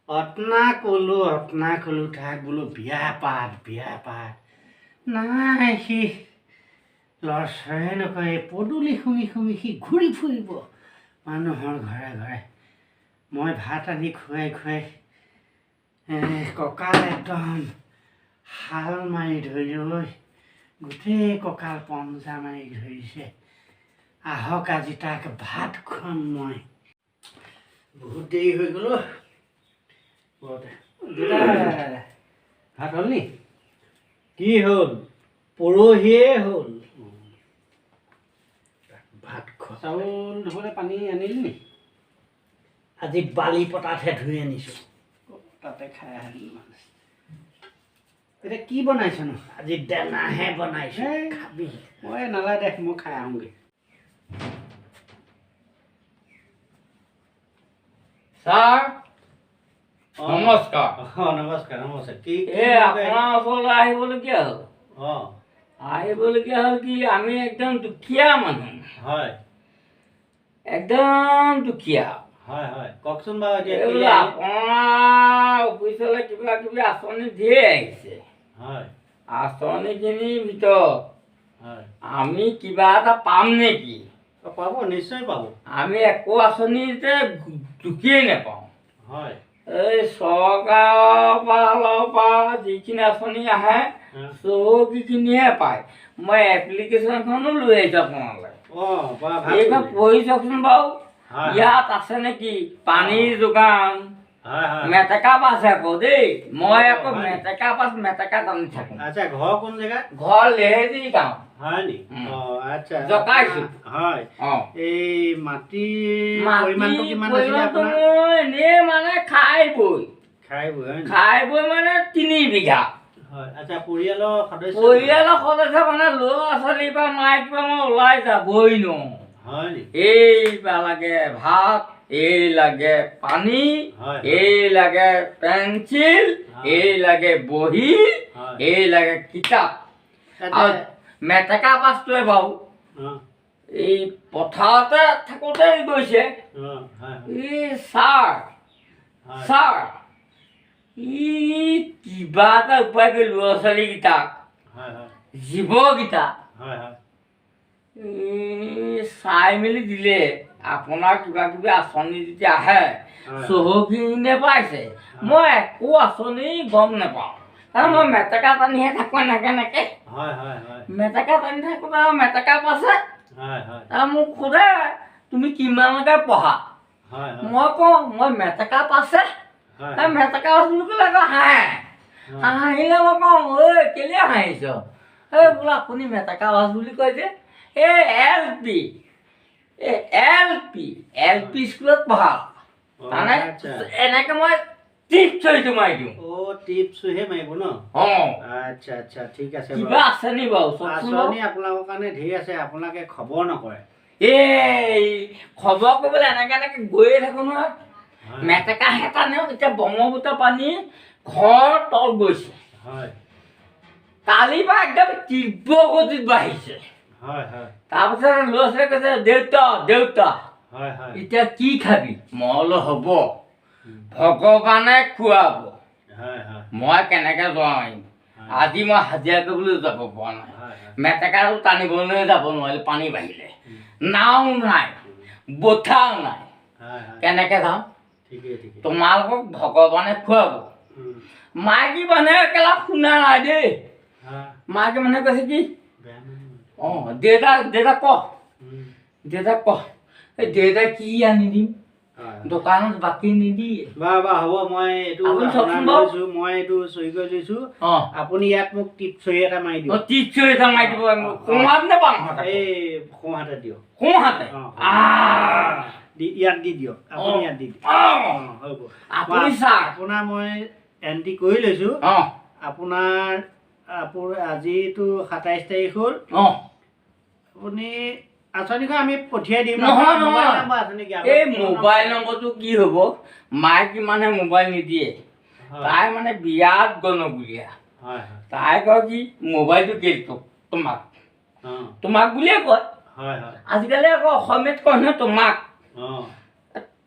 অটনা কলো তাক বোলো বিয়া পাত নাই সি লৰচৰে নকৰে পদূলি শুঙি সি ঘূৰি ফুৰিব মানুহৰ ঘৰে ঘৰে। মই ভাত আনি খুৱাই কঁকাল একদম হাল মাৰি ধৰি গোটেই কঁকাল পঞ্জা মাৰি ধৰিছে। আহক আজি তাক ভাত খুৱাম মই। বহুত দেৰি হৈ গ'ল। ভাত হ'ল নি? কি হ'ল? পৰহিয়ে হ'ল। ভাত খোৱা চাউল নহ'লে পানী আনিলি নি? আজি বালি পতাতহে ধুই আনিছোঁ। তাতে খাই আহিলোঁ মানে। এতিয়া কি বনাইছনো? আজি দানাহে বনাইছোঁ, খাবি। মই নালাগে দে, মই খাই আহোঁগৈ। ছাৰ নমস্কাৰ। নমস্কাৰ। কি আপোনাৰ ওচৰলৈ আহিবলগীয়া হ'ল। আহিবলগীয়া হ'ল কি, আমি একদম দুখীয়া মানুহ। হয়। একদম দুখীয়া। হয় কওকচোন বাৰু এতিয়া। এইবোলে আপোনাৰ অফিচলৈ কিবা কিবি আঁচনি ধেৰ আহিছে। হয়। আঁচনিখিনিৰ ভিতৰত হয় আমি কিবা এটা পাম নেকি? পাব, নিশ্চয় পাব। আমি একো আঁচনিতে ঢুকিয়েই নাপাওঁ। হয়। এই চৰকাৰৰ ফালৰ পৰা যিখিনি আঁচনি আহে চহীখিনিহে পায়। মই এপ্লিকেশ্যনখনো লৈ আহিছোঁ আপোনালৈ। এইখন পঢ়ি চাওকচোন বাৰু। ইয়াত আছে নেকি পানীৰ যোগান, মেটেকা পাছ আকৌ দেই। মই আকৌ মেটেকা টানি থাকোঁ। আচ্ছা, ঘৰ কোন জেগাত? ঘৰ লেহেজি গাঁও। হয় নি? আচ্ছা। জকাইছোঁ। হয়। এই মাটিৰ পৰিমাণটো কিমান আছিলে পৰিমাণটো আপোনাৰ? এনেই মানে খাই বৈ মানে 3 বিঘা। হয়। আচ্ছা, পৰিয়ালৰ সদস্য মানে ল'ৰা ছোৱালী বা মাইক বা মই ওলাই যাবই নোৱাৰোঁ। হয় নি? এই লাগে ভাত, এই লাগে পানী, এই লাগে পেঞ্চিল, এই লাগে বহী, এই লাগে কিতাপ। আৰু মেটেকা পাছটোৱে বাৰু এই পথাৰতে থাকোঁতে গৈছে। ছাৰ ই কিবা এটা উপায় কৰি ল'ৰা ছোৱালীকেইটাক, জীৱকেইটা চাই মেলি দিলে আপোনাৰ কিবা কিবি আঁচনি যেতিয়া আহে চহৰখিনিয়ে পাইছে। মই একো আঁচনি গম নাপাওঁ, কাৰণ মই মেটেকা টানিহে থাকোঁ এনেকে। মেটেকা টানি থাকোঁতে মেটেকা পাইছে। মোক সোধে তুমি কিমানলৈকে পঢ়া? মই কওঁ মই মেটেকা পাইছে। মেটেকা পাছ বুলি ক'লে আকৌ হাঁহিলে মই কওঁ ঐ কেলৈ হাঁহিছ? এই বোলে আপুনি মেটেকা পাছ বুলি কয় যে এই এল পি স্কুলত পঢ়া। মানে এনেকে মই টিপছ মাৰি দিওঁ। টিপছহে মাৰিব ন? আচ্ছা আচ্ছা, ঠিক আছে। কিবা আছে নি বাৰু? আঁচনি আপোনালোকৰ কাৰণে ধেৰ আছে, আপোনালোকে খবৰ নকৰে। এই খবৰ কৰিবলৈ এনেকে গৈয়ে থাকোঁ নহয়। মেটেকা হেতানেও এতিয়া ব্ৰহ্মপুত্ৰ পানী ঘৰ তল গৈছে। কালিৰ পৰা একদম তীব্ৰ গতিত বাঢ়িছে। তাৰপিছত ল'ৰা ছোৱালীয়ে কৈছে দেউতা এতিয়া কি খাবি? মই বোলো হ'ব, ভগৱানে খুৱাব, মই কেনেকে নোৱাৰিম। আজি মই হাজিৰা কৰিবলৈ যাব পৰা নাই, মেটেকাটো টানিবলৈ যাব নোৱাৰিলোঁ, পানী বাঢ়িলে। নাও নাই, বঠাও নাই, কেনেকে যাম? তোমালোকক ভগৱানে খুৱাব। মাইকী মানুহে একেলা শুনা নাই দেই। মাইকী মানুহে কৈছে কি দেউতাক ক এই দেউতাই কি আনি দিম, দোকানত বাকী নিদিয়ে। হ'ব, মই এইটো চহী কৰি লৈছোঁ। আপুনি ইয়াত মোক টিপছহি এটা মাৰি দিয়ক। টিপছহি এটা মাৰি দিব। সোঁহাতে নে বাওঁহাতে? এই সোঁহাতে দিয়ক। সোঁহাতে ইয়াত দি দিয়ক। আপুনি ইয়াত দি দিয়ক। হ'ব। আপোনাৰ মই এণ্ট্ৰি কৰি লৈছোঁ। আপোনাৰ আজিতো 27 তাৰিখ হ'ল। আপুনি আঁচনিখন আমি পঠিয়াই দিম। এই মোবাইল নম্বৰটো কি হ'ব? মাইকী মানুহে মোবাইল নিদিয়ে, তাই মানে বিৰাট গণগুলীয়া। তাই কয় কি মোবাইলটো কেলে তোমাক বুলিয়ে কয়। আজিকালি আকৌ অসমীয়াত কয় নহয় তোমাক,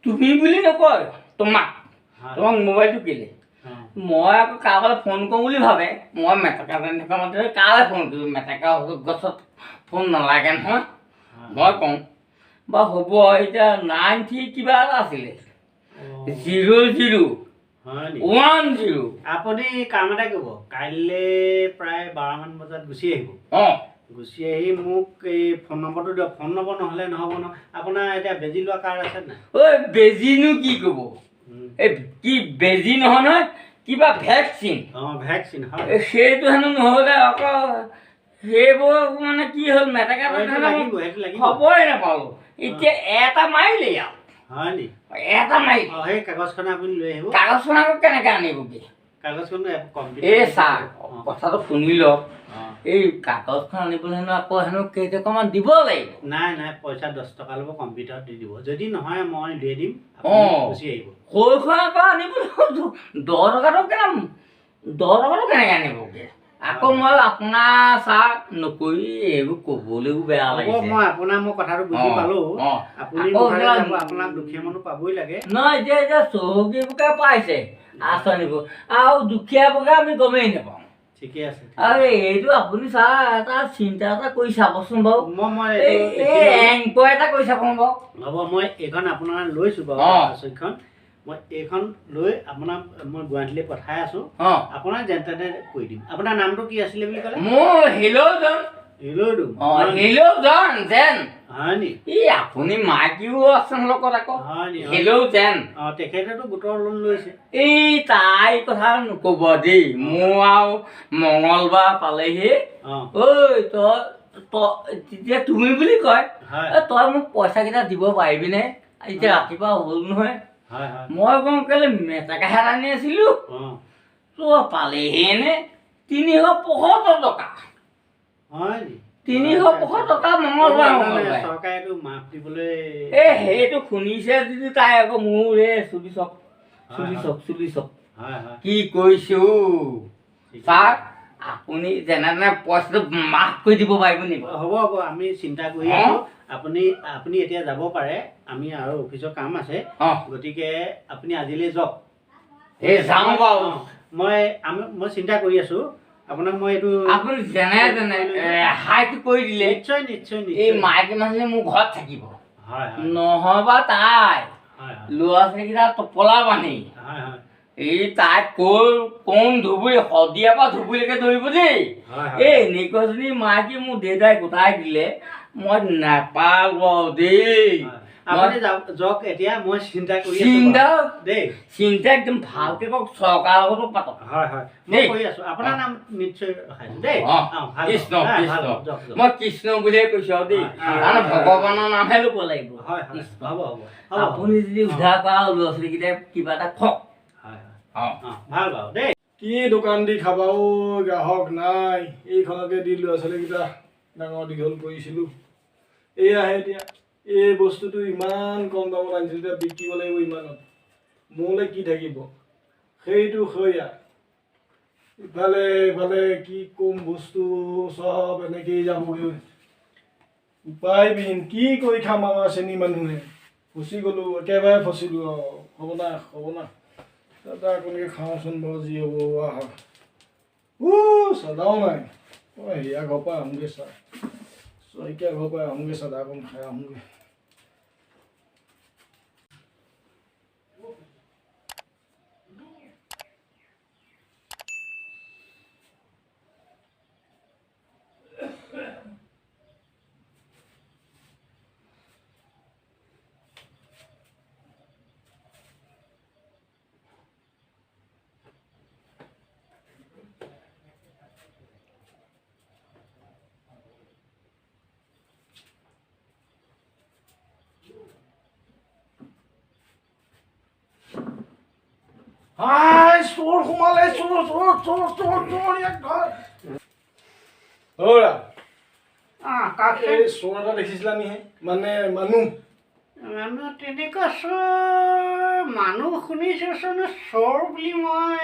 তুমি বুলি নকয়, তোমাক। তোমাক মোবাইলটো কেলে মই আকৌ কাৰোবালৈ ফোন কৰোঁ বুলি ভাবে মই মেটেকা জানি থকা মাতে কালৈ ফোন কৰিছোঁ মেটেকা গছত ফোন নালাগে নহয় মই কওঁ বা হ'ব এতিয়া 93 কিবা এটা আছিলে 0010 আপুনি কাম এটা কৰিব কাইলৈ প্ৰায় 12মান বজাত গুচি আহিব গুচি আহি মোক এই ফোন নম্বৰটো দিয়ক ফোন নম্বৰ নহ'লে নহ'ব নহয় আপোনাৰ এতিয়া বেজী লোৱা কাৰ্ড আছে নাই ঐ বেজীনো কি ক'ব এই কি বেজী নহয় নহয় কিবা ভেকচিন ভেকচিন হয় সেইটো হেনো নহ'লে আকৌ সেইবোৰ মানে কি হ'ল মেটেকা খবৰে নাপালোঁ এতিয়া এটা মাৰিলেই আৰু হয় নি এটা মাৰি সেই কাগজখন আপুনি লৈ আহিব কাগজখন আকৌ কেনেকৈ আনিবগৈ কাগজখন এই চাহ কথাটো শুনি লওক এই কাগজখন আনিবলৈ হেনো আকৌ হেনো কেইটকামান দিব লাগিব নাই নাই পইচা 10 টকা ল'ব কম্পিউটাৰত দি দিব যদি নহয় মই লৈ দিম গুচি আহিব সৰুখন আকৌ আনিবলৈ 10 টকাটো কেনেকৈ আনিবগৈ আকৌ মই আপোনাৰ চাহ নকৰি এইবোৰ ক'বলৈও বেয়া লাগিছে মই কথাটো বুজি পালোঁ আপুনি আপোনাক দুখীয়া মানুহ পাবই লাগে নহয় এতিয়া চহকীবোৰকে পাইছে আঁচনিবোৰ আৰু দুখীয়াবোৰকে আমি গমেই নাপাওঁ ঠিকে আছে আৰু এইটো আপুনি চাহ এটা চিন্তা এটা কৰি চাবচোন বাৰু মই এংকৰ এটা কৰি চাব বাৰু হ'ব মই এইখন আপোনাৰ লৈছোঁ বাৰু আঁচনিখন মই এইখন লৈ আপোনাক মই গুৱাহাটীলৈ পঠাই আছোঁ আপোনাক যেন তেনে কৰি দিম আপোনাৰ নামটো কি আছিলে বুলি ক'লে মোৰ হিলৌজন হয় নি আপুনি মাইকীও আছে লগত আকৌ তেখেতেতো গোটৰ লোন লৈছে এই তাই কথা নক'ব দেই মোৰ আৰু মঙলবাৰ পালেহি ঐ তেতিয়া তুমি বুলি কয় তই মোক পইচাকেইটা দিব পাৰিবিনে এতিয়া ৰাতিপুৱা হ'ল নহয় মই কওঁ কেলে মেটেকাহে আনি আছিলোঁ তই পালেহি নে 375 টকা হয় নি 375 টকা মঙলবাৰ চৰকাৰেতো মাফ দিবলৈ সেইটো শুনিছে যদি তাই আকৌ মোৰ চুলি চক কি কৈছো ছাৰ আপুনি যেনে তেনে পইচাটো মাফ কৰি দিব পাৰিব নেকি হ'ব আমি চিন্তা কৰি আছোঁ আপুনি এতিয়া যাব পাৰে আমি আৰু অফিচৰ কাম আছে গতিকে আপুনি আজিলৈ যাওক যাওঁ বাৰু মই চিন্তা কৰি আছোঁ আপোনাক মই এইটো আপুনি যেনে তেনে ৰেহাইটো কৰি দিলে নিশ্চয় এই মাইকী মানুহে মোৰ ঘৰত থাকিব নহবা তাই ল'ৰা ছোৱালীকেইটা টপলা বান্ধি এই তাই কোন ধুবুৰী শদিয়াৰ পৰা ধুবুৰীলৈকে ধৰিব দেই এই এনেকুৱাজনী মাইকী মোৰ দেউতাই গোটাই দিলে মই নাপালো দেই যাওক এতিয়া মই চিন্তা কৰি চিন্তা একদম ভালকে কওক চৰকাৰৰ লগতো পাতক কৰি আছোঁ আপোনাৰ নাম নিশ্চয় মই কৃষ্ণ বুলিয়ে কৈছো আৰু দেই কাৰণ ভগৱানৰ নামহে ল'ব লাগিব আপুনি যদি উদ্ধাৰ কৰা ল'ৰা ছোৱালীকেইটাই কিবা এটা খওক ভাল বাৰু দেই কি দোকান দি খাবাও গ্ৰাহক নাই এইখনকে দি ল'ৰা ছোৱালীকেইটা ডাঙৰ দীঘল কৰিছিলোঁ এয়াহে এতিয়া এই বস্তুটো ইমান কম দামত আনিছিলোঁ এতিয়া বিকিব লাগিব ইমানত মোলৈ কি থাকিব সেইটো সেয়া ইফালে ইফালে কি কম বস্তু চব এনেকেই যাবগৈ উপায়বিহীন কি কৰি খাম আমাৰ চেনী মানুহে ফচি গ'লোঁ একেবাৰে ফচিলোঁ আৰু হ'ব না দাদা কোনোকে খাওঁচোন বাৰু যি হ'ব আহা চাদাও নাই মই হেৰিয়া ঘৰৰ পৰা আহোঁগৈ শইকীয়া ঘৰৰ পৰা আহোঁগৈ চাদা অকণ খাই আহোঁগৈ হাই চোৰ সোমালে চোৰ এই চোৰ এটা দেখিছিলা নিহে মানে মানুহ তেনেকুৱা চোৰ মানুহ শুনিছোঁচোন চোৰ বুলি মই